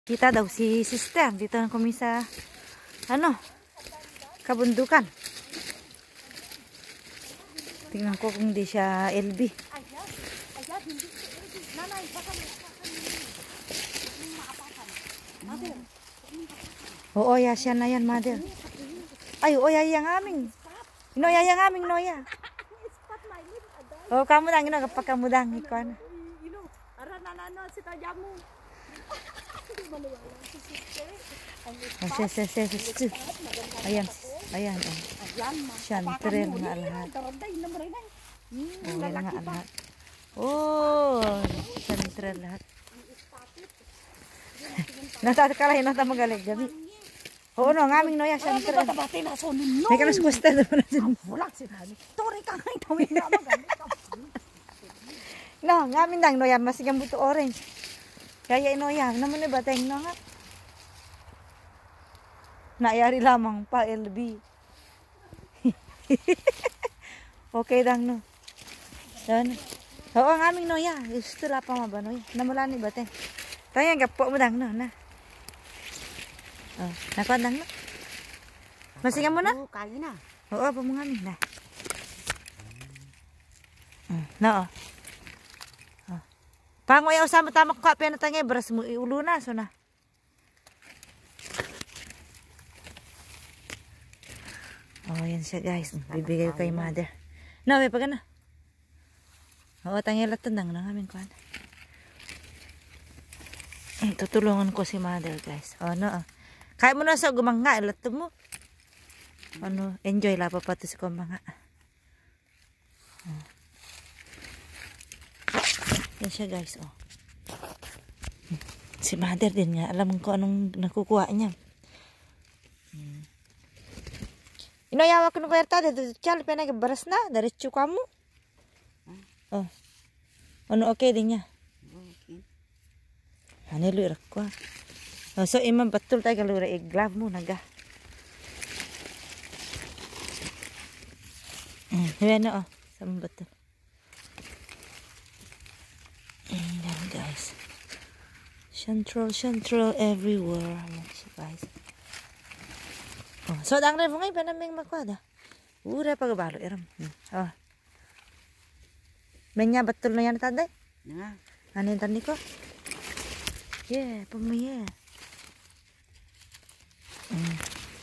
Kita daw si sister. Dito na kami sa, kabundukan. Tingnan ko kung di siya LB. Oo, ya siya na yan, mother. Ay, oo, ya yang aming. Inoya yang aming, noya. Oh, kamu dang, kapag kamu dang, ikaw na. Ara nanano si tajamu. Ayan, ayan. Syantrel nga lahat. Oh, yan nga lahat. Oh, syantrel lahat. Natatakaray na tayo magaling gabi. Oo, no, ang aming noya, syantrel. May kalas-kusta na na dyan. Wala si Nani. Tori ka nga itawin na magaling. No, ang aming dang noya, masigang buto orange. Kaya inoya, naman na ba tayong no nga? Naayari lamang pa, LB. Okay dang no. Yan. Oo, ang aming noya. Gusto la pa maba noya. Namula ni ba tayong? Tayo ang gapo mo dang no, na. Oh, nakuha dang no. Masigang mo na? Oo, kaya na. Oo, pa mo kami na. No, pangoy usama tamak ko pa na tangay bras mo iulo na so na. Oh, yan siya guys. Bibigay ko kay mother. No, may pag na. Oo, tangay latandang na namin kuan. Tutulungan ko si mother guys. Oh, no. Kaya mo na sa gumanga lato mo. Enjoy la pa pato si kumanga. Yan siya guys, oh. Si mother din nga, alam ko anong nakukuha niya. Inoyawa ko nung kwerta, dito chal, pinagabaras na, daritso ka mo. Oh. Ano okay din niya? Okay. Ano luirak ko. Oh, so imam betul tayo kalura i-glove mo naga. Yan oh, sama betul. Ayan guys. Central everywhere. Ayan siya guys. Oh, so dang rin mo ngayon pa naming makwada. Ura pagabalo iram. Oh. Menya betul na yan taday? Na. Ano yung tani ko? Yeah, pumaya.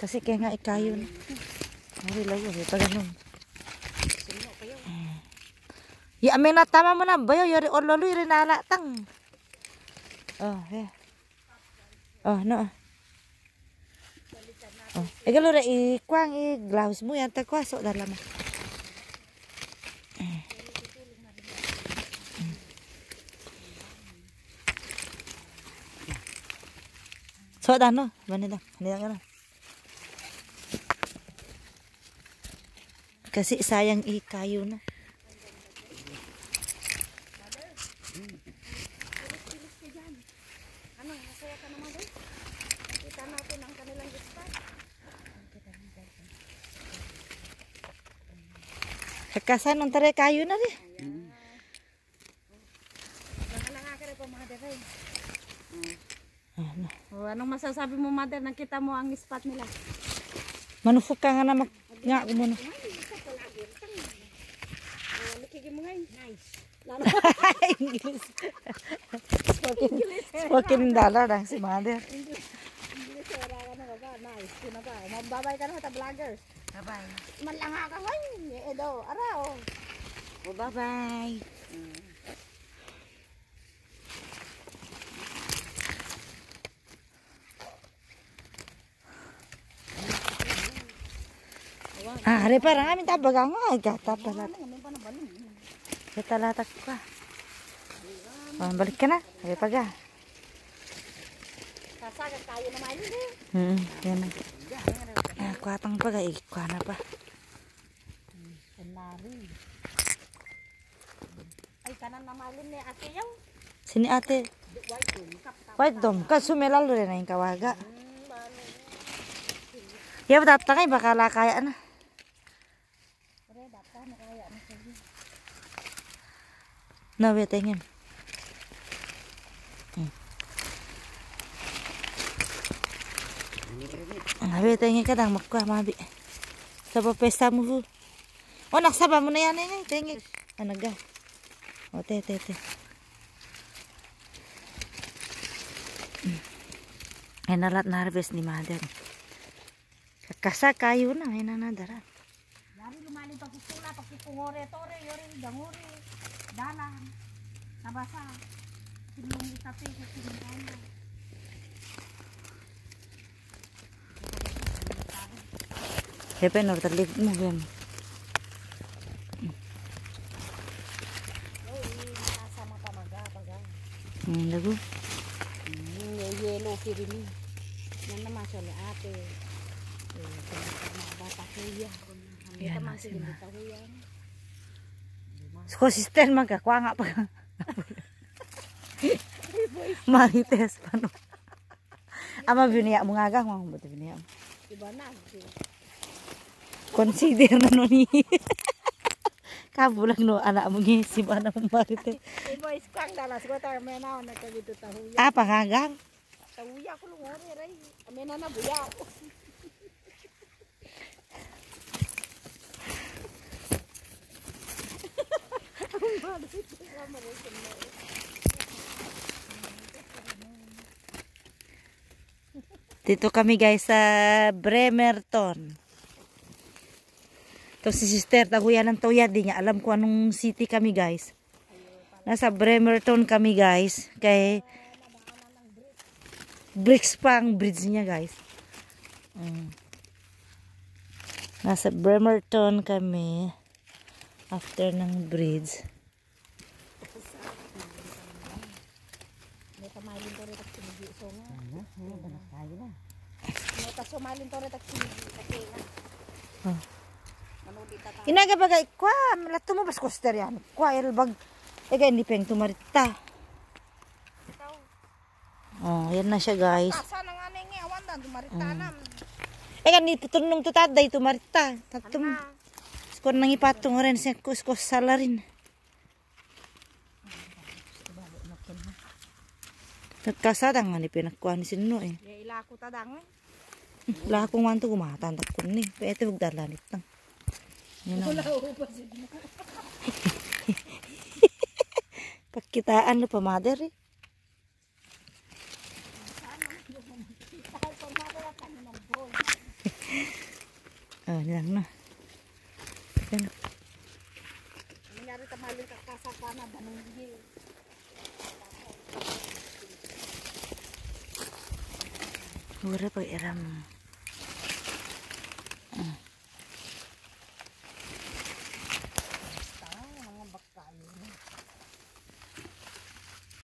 Kasi kaya nga ikayo na. Ari layo, pag ganun. Ya, may natama mo na bayo, yori ololo yori nalatang. Oh, yeah. Oh, no. Oh, egalo ra ikwang i-gloves mo yan takwaso dalam. So dano, banida. Hanida. Kasi sayang ikayo na. Ano, masaya ka naman doon? Nakita natin ang kanilang spot. Kakasan ng tare kayo na rin. Nangalangaka rin po mga dere. Ano? Anong masasabi mo, mother? Nakita mo ang spot nila? Manufuk ka nga na nga ko muna. Nakikita mo ngayon. Nice. English. Spoken dollar lang si mother. English, wala ka na ba? Nice. Sino ba? Magbabay ka na sa vloggers. Bye-bye. Malanga ka ngayon. Edo, araw. Oh, bye-bye. Hari parang amin tabagang gata pala. Kita latak ka. Oh, balik ka na. Hari paga. Kasagat tayo naman yun Yan na. Kuatang paga ikwa na pa. Senari. Ay kanan na malin ni ate yaw. Sini ate. White dom. Kasumela rin na yung kawaga. Ya, datang ay bakala kaya na. Na, tingin. Abi, tingin ka dang magkuha, mabi. Sa pesta mo, hu. O, naksaba mo na yan, tingin. Anaga. O, te. Ay, nalat na harvest ni mother. Kakasa kayo na, ay nanadaran. Dari lumalim pagkukula, pagkukungore, tore, yore, dangore, dalan, nabasa, sinulong itapi, sinulong kanya. Hepe, nortalig mo, yan. Nakasama pamaga, paga. Lagu. Yellow kirini. Yan naman siya ni ate. Bata kuya. Yan, Naman si siya ma. hindi kuya. Consistent man ka, kuha nga pa. Marites pa no. Ama biniya mo nga ga, mga buti biniya mo. Iba na. Consider na no ni. Kabulang no, anak mo nga, si mana mo marites. Boys, kang dalas ko tayo may na nagkagito tahuya. Ah, pangagang. Tahuya ko lungore ray. Amen na buya. Dito kami guys sa Bremerton. Ito si sister, taguyan ng tuya. Di niya alam kung anong city kami guys. Nasa Bremerton kami guys. Kay bricks pa ang bridge niya guys. Nasa Bremerton kami. After ng bridge. May kamalin to rin at sinigi. So nga. May kasumalin to rin at sinigi. Kasi nga. Manudi tata. Inagabagay, kwa, malato mo bas koster yan. Kwa, ilbag. Ega, hindi peng tumarita. Ikaw. Oh, yan na siya guys. Asa na nga na nga. Awan na. Dumaritanam. Ega, ni tutunong tutaday tumarita. Tatum. Ano? Skor nang ipatong rin siya kuskos salarin. Nagkasadang nga ni pinagkuha ni Sino eh. Ila ko tadang. Wala akong wanto gumatantak ko ni. Pwede huwag dalanit lang. Yan ang pagkitaan na pa mother eh. Oh, yan na. Yan. Nangyari tamalin kakasaka na banong gil. Wala pag iram.